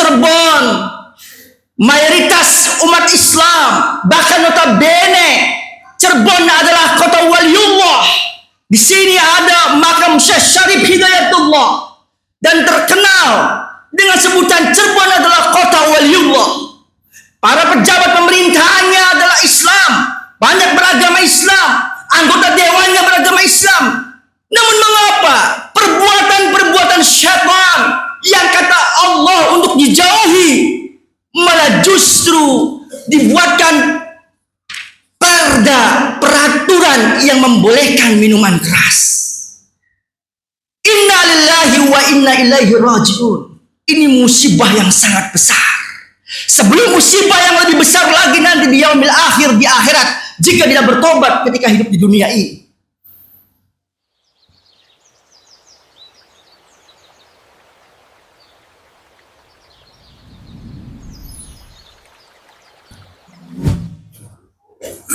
Cirebon, mayoritas umat Islam, bahkan notabene Cirebon adalah kota waliullah. Di sini ada makam Syekh Syarif Hidayatullah dan terkenal dengan sebutan Cirebon adalah kota waliullah. Para pejabat pemerintahannya adalah Islam, banyak beragama Islam, anggota dewannya beragama Islam. Namun mengapa perbuatan-perbuatan syaitan yang kata Allah untuk dijauhi malah justru dibuatkan peraturan yang membolehkan minuman keras? Inna lillahi wa inna ilaihi raji'un. Ini musibah yang sangat besar. Sebelum musibah yang lebih besar lagi nanti di yaumil akhir, di akhirat, jika tidak bertobat ketika hidup di dunia ini.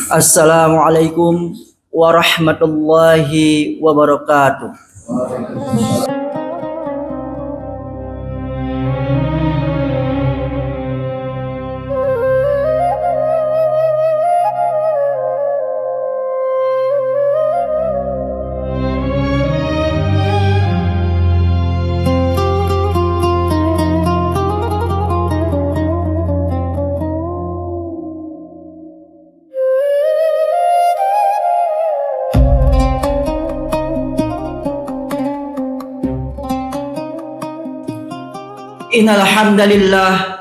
Assalamualaikum warahmatullahi wabarakatuh. Innal hamdalillah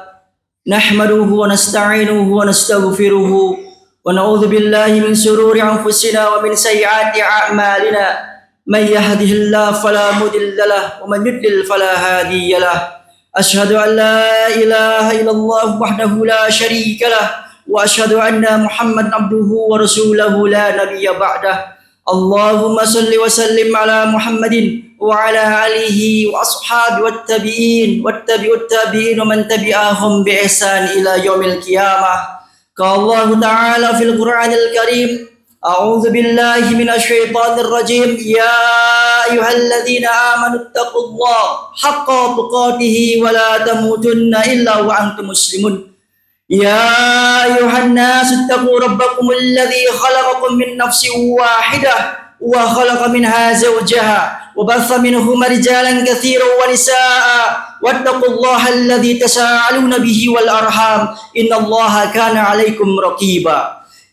nahmaduhu wa nasta'inuhu wa nastaghfiruhu wa na'udzu billahi min shururi anfusina wa min sayyiati a'malina. May yahdihillahu fala mudilla lahu wa man yudlil fala hadiya lahu. Asyhadu an la ilaha illallah wahdahu la syarika lahu wa asyhadu anna Muhammadan abduhu wa rasuluhu la nabiyya ba'dah. Allahumma salli wa sallim ala Muhammadin wa ala alihi wa ashabi wattabi'in wattabi'ut tabi'in wa man tabi'ahum bi ihsan ila yaumil qiyamah. Qala Allah ta'ala fil Qur'anil Karim, a'udzu billahi minasy syaithanir rajim, ya ayyuhalladzina amanu taqullaha haqqa tuqatih wa la tamutunna illa wa antum muslimun. يا أيها الناس اتقوا ربكم الذي خلقكم من نفس واحدة وخلق منها زوجها وبث منهما رجالا كثيرا ونساء واتقوا الله الذي تساءلون به والأرحام إن الله كان عليكم رقيبا.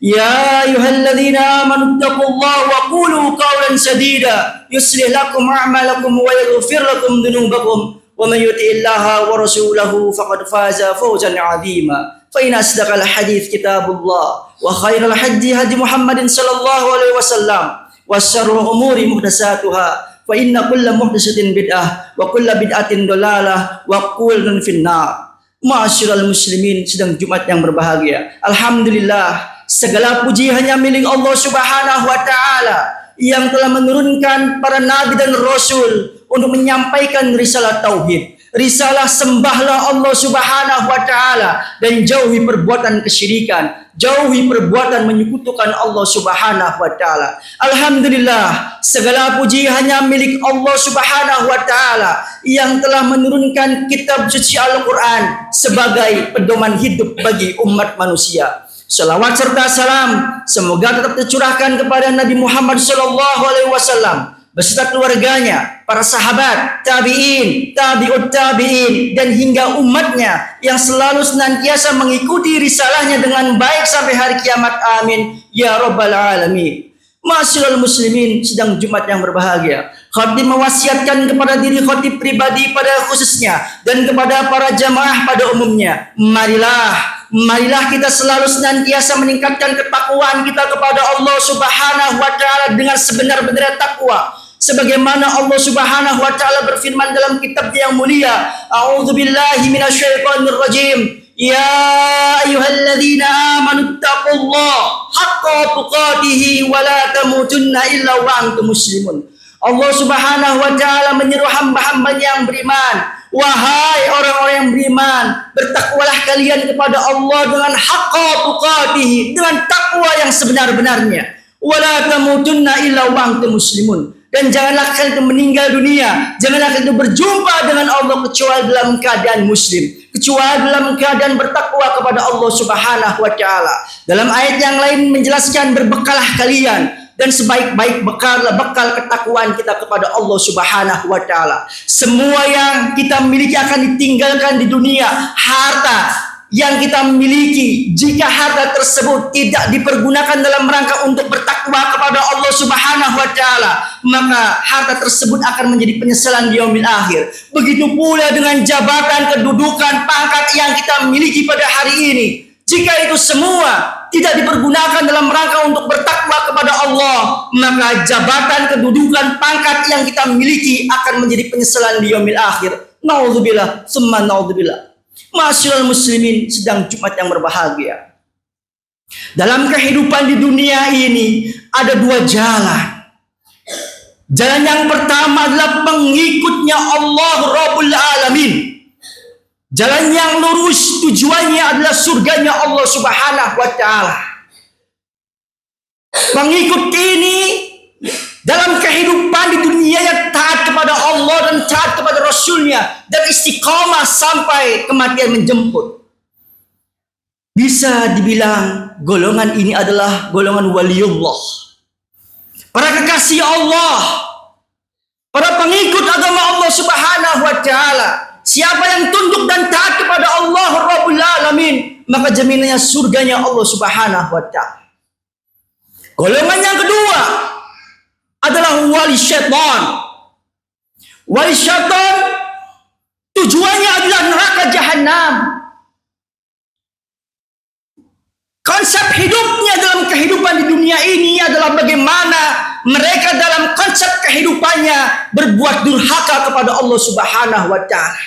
يا أيها الذين آمنوا اتقوا الله وقولوا قولا سديدا يصلح لكم أعمالكم ويغفر لكم ذنوبكم ومن يطع الله ورسوله فقد فاز فوزا عظيما. فإن أصدق الحديث كتاب الله وخير الهدي هدي محمد صلى الله عليه وسلم وشر الأمور محدثاتها فإن كل محدثة بدعة وكل بدعة ضلالة وكل في النار. Ma'asyiral muslimin, sedang Jumat yang berbahagia. Alhamdulillah, segala puji hanya milik Allah Subhanahu wa taala yang telah menurunkan para nabi dan rasul untuk menyampaikan risalah tauhid. Risalah sembahlah Allah Subhanahu wa taala dan jauhi perbuatan kesyirikan, jauhi perbuatan menyekutukan Allah Subhanahu wa taala. Alhamdulillah, segala puji hanya milik Allah Subhanahu wa taala yang telah menurunkan kitab suci Al-Qur'an sebagai pedoman hidup bagi umat manusia. Salawat serta salam semoga tetap tercurahkan kepada Nabi Muhammad sallallahu alaihi wasallam beserta keluarganya, para sahabat, tabi'in, tabi'ut tabi'in, dan hingga umatnya yang selalu senantiasa mengikuti risalahnya dengan baik sampai hari kiamat. Amin ya rabbal alamin. Ma'asyiral muslimin, sedang Jumat yang berbahagia. Khatib mewasiatkan kepada diri khatib pribadi pada khususnya dan kepada para jamaah pada umumnya. Marilah kita selalu senantiasa meningkatkan ketakwaan kita kepada Allah Subhanahu wa taala dengan sebenar-benarnya takwa. Sebagaimana Allah Subhanahu wa taala berfirman dalam kitabnya yang mulia, a'udzu billahi minasyaitonir rajim. Ya ayyuhalladzina amanu taqullaha haqqa tuqatih wa la tamutunna illa wa antum muslimun. Allah Subhanahu wa taala menyeru hamba-hambanya yang beriman, wahai orang-orang yang beriman, bertakwalah kalian kepada Allah dengan haqqa tuqatih, dengan takwa yang sebenar-benarnya. Wala tamutunna illa wa antum muslimun. Dan janganlah kalian itu meninggal dunia, janganlah kalian itu berjumpa dengan Allah kecuali dalam keadaan muslim, kecuali dalam keadaan bertakwa kepada Allah Subhanahu wa taala. Dalam ayat yang lain menjelaskan, berbekalah kalian, dan sebaik-baik bekal adalah bekal ketakwaan kita kepada Allah Subhanahu wa taala. Semua yang kita miliki akan ditinggalkan di dunia. Harta yang kita miliki, jika harta tersebut tidak dipergunakan dalam rangka untuk bertakwa kepada Allah Subhanahu wa taala, maka harta tersebut akan menjadi penyesalan di yaumil akhir. Begitu pula dengan jabatan, kedudukan, pangkat yang kita miliki pada hari ini. Jika itu semua tidak dipergunakan dalam rangka untuk bertakwa kepada Allah, maka jabatan, kedudukan, pangkat yang kita miliki akan menjadi penyesalan di yaumil akhir. Naudzubillah, summa naudzubillah. Ma'asyiral muslimin, sedang Jumat yang berbahagia. Dalam kehidupan di dunia ini ada dua jalan. Jalan yang pertama adalah pengikutnya Allah Rabbul Alamin. Jalan yang lurus, tujuannya adalah surganya Allah Subhanahu wa taala. Pengikut ini dalam kehidupan di dunia yang taat kepada Allah dan taat kepada Rasulnya, dan istiqamah sampai kematian menjemput. Bisa dibilang golongan ini adalah golongan waliullah, para kekasih Allah, para pengikut agama Allah Subhanahu wa taala. Siapa yang tunduk dan taat kepada Allah Rabbul Alamin, maka jaminannya surganya Allah Subhanahu wa taala. Golongan yang kedua adalah wali syaitan. Wali syaitan tujuannya adalah neraka jahanam. Konsep hidupnya dalam kehidupan di dunia ini adalah bagaimana mereka dalam konsep kehidupannya berbuat durhaka kepada Allah Subhanahu wa taala.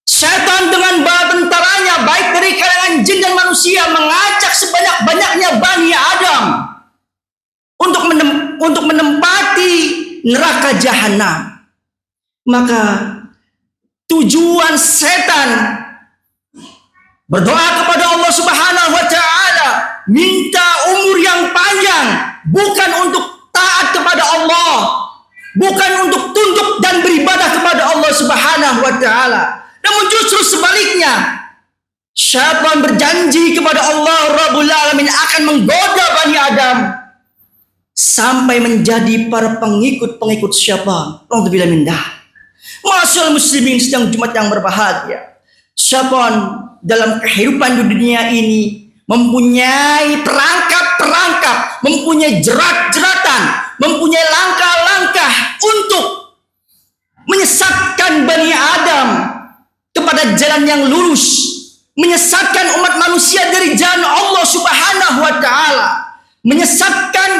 Syaitan dengan bala tentaranya, baik dari kalangan jin dan manusia, mengajak sebanyak-banyaknya Bani Adam untuk menempati neraka jahanam. Maka tujuan setan berdoa kepada Allah Subhanahu wa taala, minta umur yang panjang, bukan untuk taat kepada Allah, bukan untuk tunduk dan beribadah kepada Allah Subhanahu wa taala. Namun justru sebaliknya, syaitan berjanji kepada Allah Rabbul Alamin akan menggoda Bani Adam sampai menjadi para pengikut-pengikut syaitan. Naudzubillah min dzalik. Ma'asyiral muslimin, sedang Jumat yang berbahagia. Syaitan dalam kehidupan di dunia ini mempunyai perangkap-perangkap, mempunyai jerat-jeratan, mempunyai langkah-langkah untuk menyesatkan Bani Adam kepada jalan yang lurus, menyesatkan umat manusia dari jalan Allah Subhanahu wa taala, menyesatkan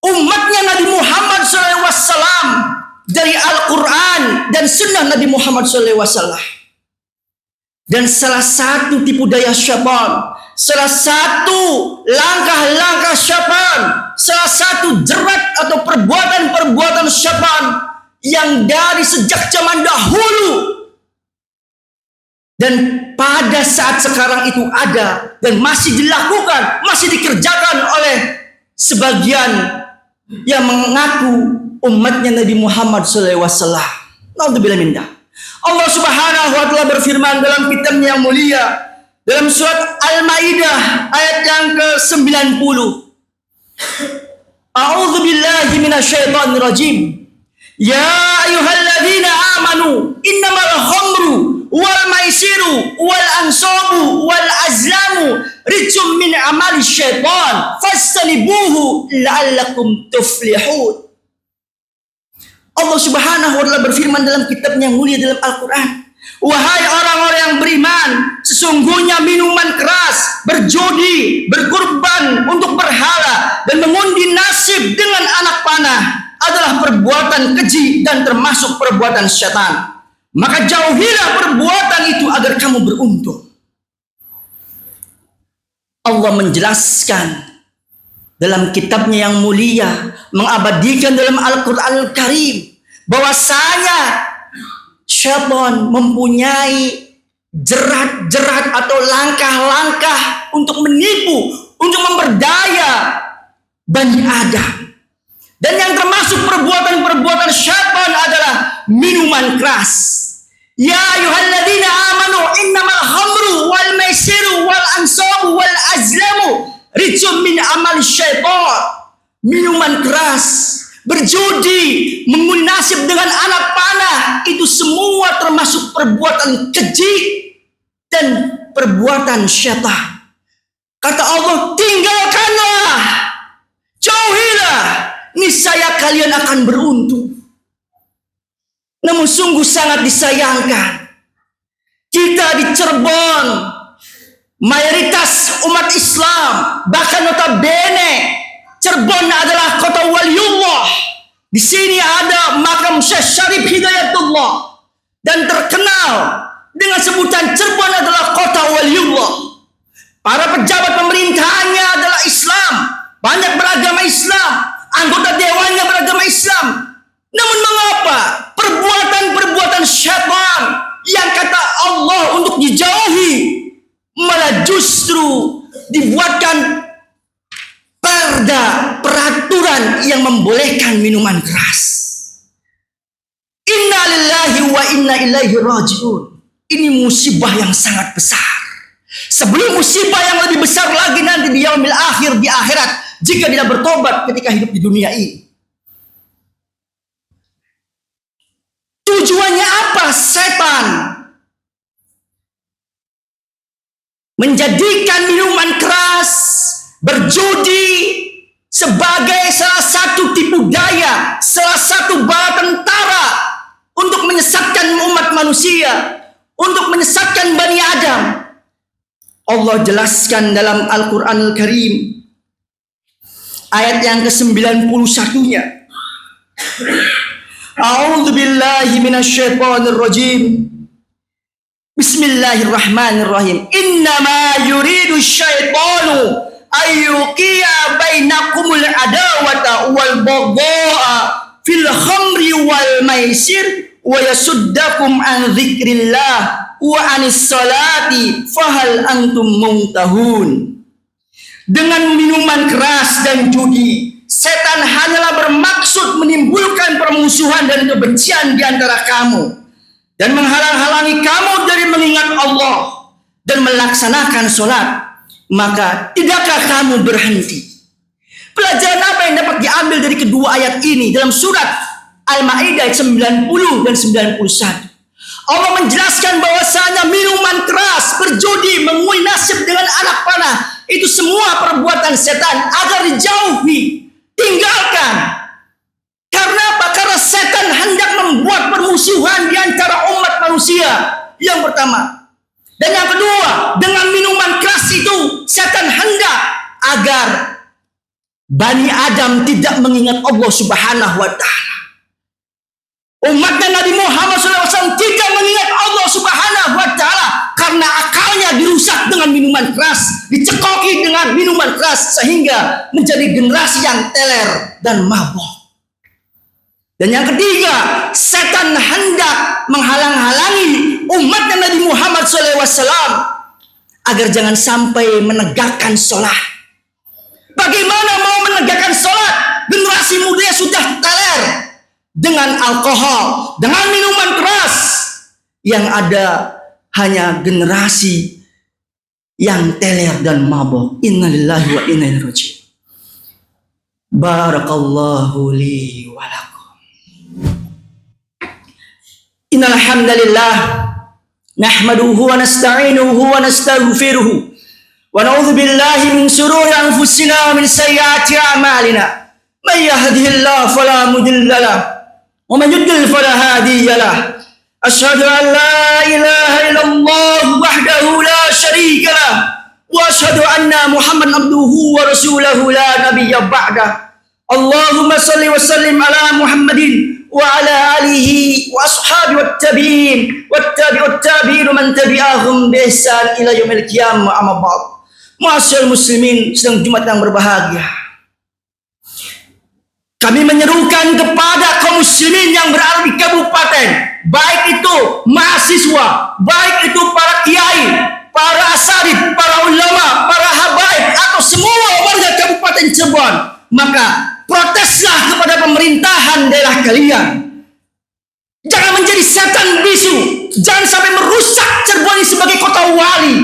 umatnya Nabi Muhammad SAW dari Al-Quran dan Sunnah Nabi Muhammad SAW. Dan salah satu tipu daya syaitan, salah satu langkah-langkah syaitan, salah satu jerat atau perbuatan-perbuatan syaitan yang dari sejak zaman dahulu dan pada saat sekarang itu ada dan masih dilakukan, masih dikerjakan oleh sebagian yang mengaku umatnya Nabi Muhammad SAW. Naudzubillah min dzalik. Allah Subhanahu wa taala berfirman dalam kitabnya yang mulia dalam surat Al-Maidah ayat yang ke-90. A'udzu billahi minasyaitonir rajim. Ya ayyuhalladzina amanu innamal khamru wal maisiru wal ansabu wal azlamu rijsum min amali syaitan fastanibuhu la'allakum tuflihun. Allah Subhanahu wa taala berfirman dalam kitabnya yang mulia dalam Al-Quran, wahai orang-orang yang beriman, sesungguhnya minuman keras, berjudi, berkurban untuk berhala, dan mengundi nasib dengan anak panah adalah perbuatan keji dan termasuk perbuatan syaitan. Maka jauhilah perbuatan itu agar kamu beruntung. Allah menjelaskan dalam kitabnya yang mulia, mengabadikan dalam Al-Quran Al-Karim, bahwasanya syaitan mempunyai jerat-jerat atau langkah-langkah untuk menipu, untuk memperdaya Bani Adam. Dan yang termasuk perbuatan-perbuatan syaitan adalah minuman keras. Ya ayyuhalladzina amanu azlamu rijum min amal syaitan. Minuman keras, berjudi, mengunasib dengan anak panah, itu semua termasuk perbuatan keji dan perbuatan syaitan. Kata Allah, tinggalkanlah, jauhilah, niscaya kalian akan beruntung. Namun sungguh sangat disayangkan, kita di Cirebon, mayoritas umat Islam, bahkan notabene Cirebon adalah kota waliullah. Di sini ada makam Syekh Syarif Hidayatullah dan terkenal dengan sebutan Cirebon adalah kota waliullah. Para pejabat pemerintahannya adalah Islam, banyak beragama Islam, anggota dewannya beragama Islam. Namun mengapa perbuatan-perbuatan syaitan yang kata Allah untuk dijauhi malah justru dibuatkan peraturan yang membolehkan minuman keras. Inna lillahi wa inna ilaihi raji'un. Ini musibah yang sangat besar. Sebelum musibah yang lebih besar lagi nanti di yaumil akhir, di akhirat, jika tidak bertobat ketika hidup di dunia ini. Tujuannya apa setan? Menjadikan minuman keras, berjudi sebagai salah satu tipu daya, salah satu bala tentara untuk menyesatkan umat manusia, untuk menyesatkan Bani Adam. Allah jelaskan dalam Al-Quran Al-Karim ayat yang ke-91-nya. A'udzu billahi minasyaitonir rajim. Bismillahirrahmanirrahim. Innama yuridu syaitanu ayyuqiya bainakumul adawata wal bagha'a fil khamri wal maisir wa yasuddakum an dzikrillah wa anis salati fahal antum muntahun. Dengan minuman keras dan judi, setan hanyalah bermaksud menimbulkan permusuhan dan kebencian di antara kamu dan menghalang-halangi kamu dari mengingat Allah dan melaksanakan sholat. Maka tidakkah kamu berhenti? Pelajaran apa yang dapat diambil dari kedua ayat ini dalam surat Al-Maidah 90 dan 91? Allah menjelaskan bahwasanya minuman keras, berjudi, mengui nasib dengan anak panah, itu semua perbuatan setan agar dijauhi, tinggalkan. Karena apa? Karena setan hendak membuat permusuhan di antara umat manusia. Yang pertama. Dan yang kedua, dengan minuman keras itu setan hendak agar Bani Adam tidak mengingat Allah Subhanahu wa Ta'ala. Umatnya Nabi Muhammad SAW tidak mengingat Allah Subhanahu wa Ta'ala karena akalnya dirusak dengan minuman keras, dicekoki dengan minuman keras sehingga menjadi generasi yang teler dan mabuk. Dan yang ketiga, setan hendak menghalang-halangi umatnya Nabi Muhammad SAW agar jangan sampai menegakkan sholat. Bagaimana mau menegakkan sholat? Generasi muda sudah teler dengan alkohol, dengan minuman keras. Yang ada hanya generasi yang teler dan mabuk. Innalillahi wa inna ilaihi raji'un. Barakallahu li wa lakum. Innal hamdalillah nahmaduhu wa nasta'inuhu wa nastaghfiruhu wa na'udzu billahi min shururi anfusina wa min sayyiati a'malina. May yahdihillahu fala mudilla lahu wa man yudlil fala hadiya lahu. Asyhadu an la ilaha illallah wahdahu la syarika lahu wa asyhadu anna Muhammadan abduhu wa rasuluhu la nabiyya ba'da. Allahumma shalli wa sallim ala Muhammadin wa ala alihi wa ashabi wattabi'in wattabi'ut man tabi'ahum bi ihsan ila yaumil qiyamah. Amma ba'd. Ma'asyiral muslimin sedang Jumat yang berbahagia, kami menyerukan kepada kaum muslimin yang berada di kabupaten, baik itu mahasiswa, baik itu para kiai, para asatidz, para ulama, para habaib atau semua warga Kabupaten Cirebon, maka proteslah kepada pemerintahan daerah kalian. Jangan menjadi setan bisu. Jangan sampai merusak Cirebon ini sebagai kota wali.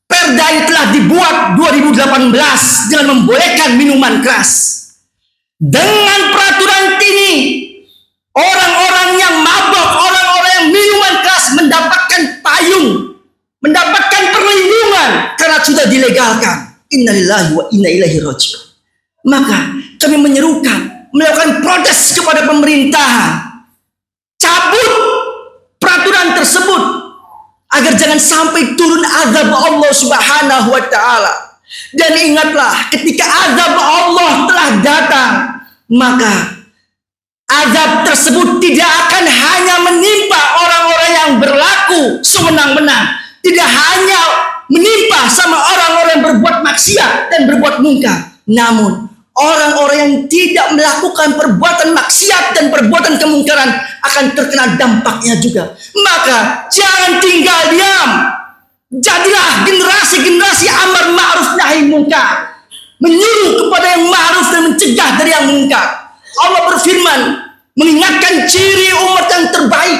Perda ini telah dibuat 2 2018 dengan membolehkan minuman keras. Dengan peraturan ini, orang-orang yang mabok, orang-orang yang minuman keras mendapatkan payung, mendapatkan perlindungan karena sudah dilegalkan. Innalillahi wa inna ilaihi raji'un. Maka kami menyerukan, melakukan protes kepada pemerintahan, cabut peraturan tersebut agar jangan sampai turun azab Allah Subhanahu wa taala. Dan ingatlah, ketika azab Allah telah datang, maka azab tersebut tidak akan hanya menimpa orang-orang yang berlaku sewenang-wenang, tidak hanya menimpa sama orang-orang yang berbuat maksiat dan berbuat mungkar, namun orang-orang yang tidak melakukan perbuatan maksiat dan perbuatan kemungkaran akan terkena dampaknya juga. Maka jangan tinggal diam. Jadilah generasi-generasi amar ma'ruf nahi munkar, menyuruh kepada yang ma'ruf dan mencegah dari yang munkar. Allah berfirman mengingatkan ciri umat yang terbaik.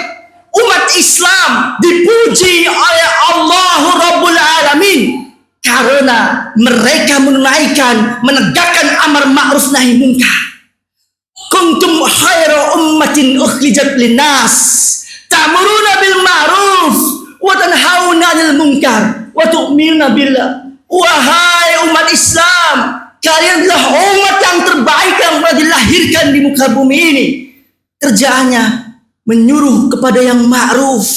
Umat Islam dipuji oleh Allahu Rabbul Alamin karena mereka menegakkan amar ma'ruf nahi munkar. Kuntum khaira ummatin ukhrijat linnas ta'muruna bil ma'ruf wa tanhauna 'anil munkar wa tu'minuna billah. Wahai umat Islam, kalian adalah umat yang terbaik yang pernah dilahirkan di muka bumi ini. Kerjaannya menyuruh kepada yang ma'ruf,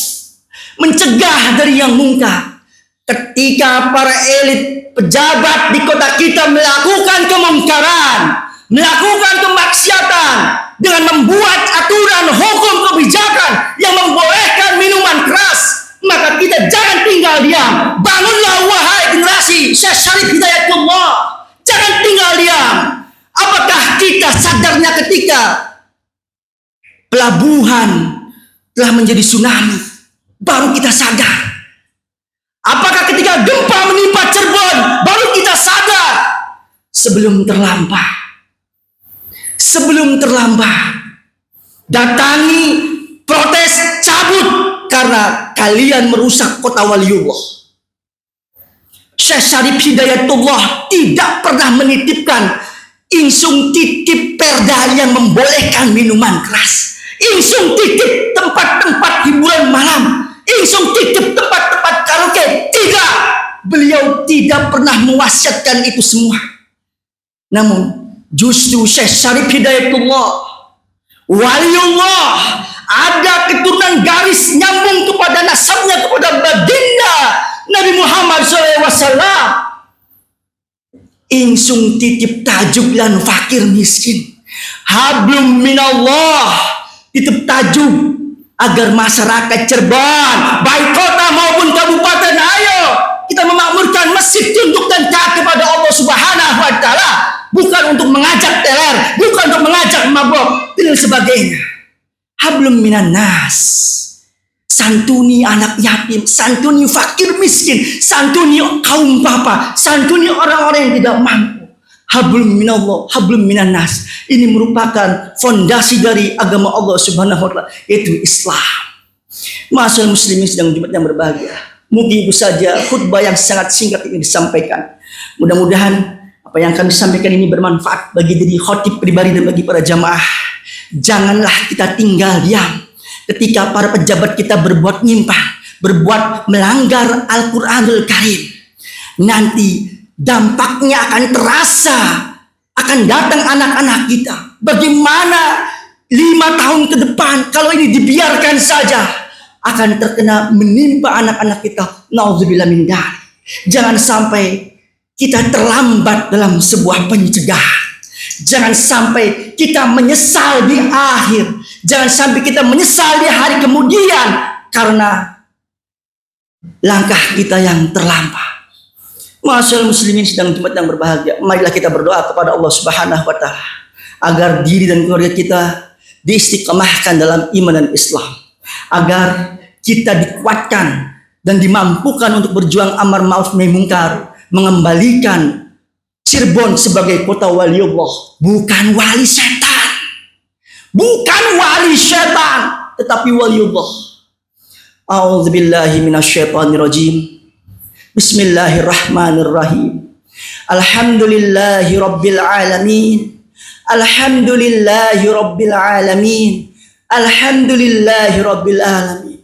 mencegah dari yang mungkar. Ketika para elit pejabat di kota kita melakukan kemungkaran, melakukan kemaksiatan dengan membuat aturan hukum kebijakan yang membolehkan minuman keras, maka kita jangan tinggal diam. Bangunlah wahai generasi Syekh Syarif Hidayatullah, jangan tinggal diam. Apakah kita sadarnya ketika pelabuhan telah menjadi tsunami, baru kita sadar? Apakah ketika gempa menimpa Cirebon, baru kita sadar? Sebelum terlambat. Sebelum terlambat. Datangi, protes, cabut karena kalian merusak kota Waliullah. Syekh Syarif Hidayatullah tidak pernah menitipkan insung titip perda yang membolehkan minuman keras. Insung titip tempat-tempat hiburan malam, insung titip tempat-tempat karaoke. Tidak, beliau tidak pernah mewasiatkan itu semua. Namun justru Syekh Syarif Hidayatullah Waliullah, ada keturunan garis nyambung kepada nasabnya, kepada baginda Nabi Muhammad SAW. Insung titip tajuk lan fakir miskin, hablum minallah, titip tajuk agar masyarakat Cirebon, baik kota maupun kabupaten, ayo kita memakmurkan masjid tunduk dan taat kepada Allah Subhanahu wa taala, bukan untuk mengajak teler, bukan untuk mengajak mabok dan sebagainya. Hablum minan nas, santuni anak yatim, santuni fakir miskin, santuni kaum papa, santuni orang-orang yang tidak mampu. Hablum minallah, hablum minan nas. Ini merupakan fondasi dari agama Allah Subhanahu wa taala, yaitu Islam. Ma'asyiral muslimin sedang Jumat yang berbahagia. Mungkin itu saja khutbah yang sangat singkat ini disampaikan. Mudah-mudahan apa yang kami sampaikan ini bermanfaat bagi diri khotib pribadi dan bagi para jamaah. Janganlah kita tinggal diam ketika para pejabat kita berbuat nyimpang, berbuat melanggar Al-Quranul Karim. Nanti dampaknya akan terasa, akan datang anak-anak kita. Bagaimana 5 tahun ke depan kalau ini dibiarkan saja, akan terkena menimpa anak-anak kita. Nauzubillah min dzalik. Jangan sampai kita terlambat dalam sebuah pencegahan. Jangan sampai kita menyesal di akhir. Jangan sampai kita menyesal di hari kemudian karena langkah kita yang terlambat. Ma'asyiral muslimin sedang Jumat yang berbahagia, marilah kita berdoa kepada Allah Subhanahu wa taala agar diri dan keluarga kita diistiqamahkan dalam iman dan Islam, agar kita dikuatkan dan dimampukan untuk berjuang amar ma'ruf nahi munkar, mengembalikan Cirebon sebagai kota waliullah, bukan wali setan, bukan wali setan, tetapi waliullah. A'udzubillahi minasyaitonirrajim. Bismillahirrahmanirrahim. Alhamdulillahi Rabbil Alamin. Alhamdulillahi Rabbil Alamin. Alhamdulillahi Rabbil Alamin.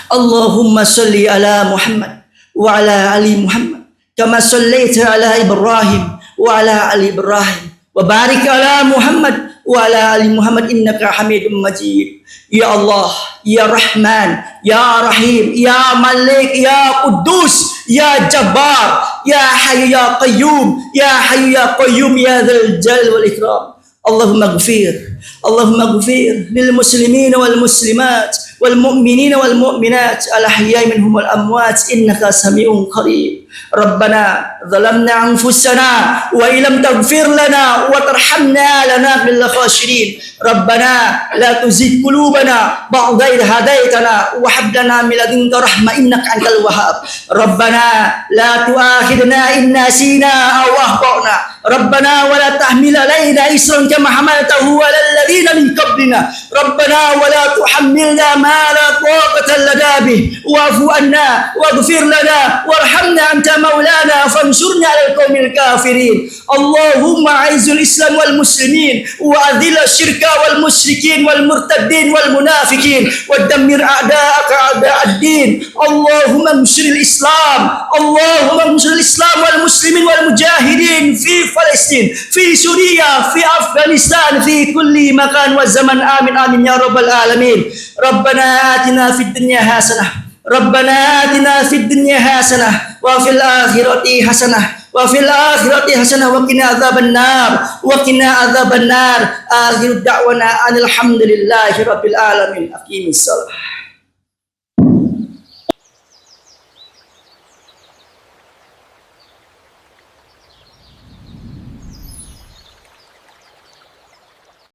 Allahumma salli ala Muhammad wa ala ali Muhammad kama sallaita ala Ibrahim wa ala ali Ibrahim wa barik ala Muhammad wa ala ali Muhammad innaka Hamidum Majid. Ya Allah, Ya Rahman, Ya Rahim, Ya Malik, Ya Quddus, Ya Jabbar, Ya Hayyu Ya Qayyum, Ya Hayyu Ya Qayyum, Ya Dzal Jalali wal Ikram. Allahumma ighfir lil muslimin wal muslimat wal mu'minin wal mu'minat al ahya'i minhum wal amwat innaka sami'un qarib. Rabbana zalamna anfusana wa illam taghfir lana wa tarhamna lanakunanna minal khasirin. Rabbana la tuzigh qulubana ba'da idh hadaytana wa hab lana min ladunka rahmah innaka antal wahhab. Rabbana la tu'akhidna in nasina aw akhtana. Rabbana wa la tahmil alaina isran kama hamaltahu 'alal ladzina min qablina. Rabbana wa la tuhammilna ma la taqata lana bih wa'fu 'anna waghfir lana warhamna anta maulana fansurna 'alal qaumil kafirin. Allahumma 'izzil islam wal muslimin wa adhil asyirka wal musyrikin wal murtaddin wal munafiqin wa dammir a'da'aka a'da'ad-din. Allahumma ansuril islam. Allahumma ansuril islam wal muslimin wal mujahidin fi Palestin, fi Suriah, fi Afghanistan, fi kulli makan wa zaman. Amin amin ya rabbal alamin. Rabbana atina fid dunya hasanah. Rabbana atina fid dunya hasanah wa fil akhirati hasanah. Wa fil akhirati hasanah wa qina adzabannar. Wa qina adzabannar. Akhir da'wana alhamdulillahi rabbil alamin. Aqimis shalah.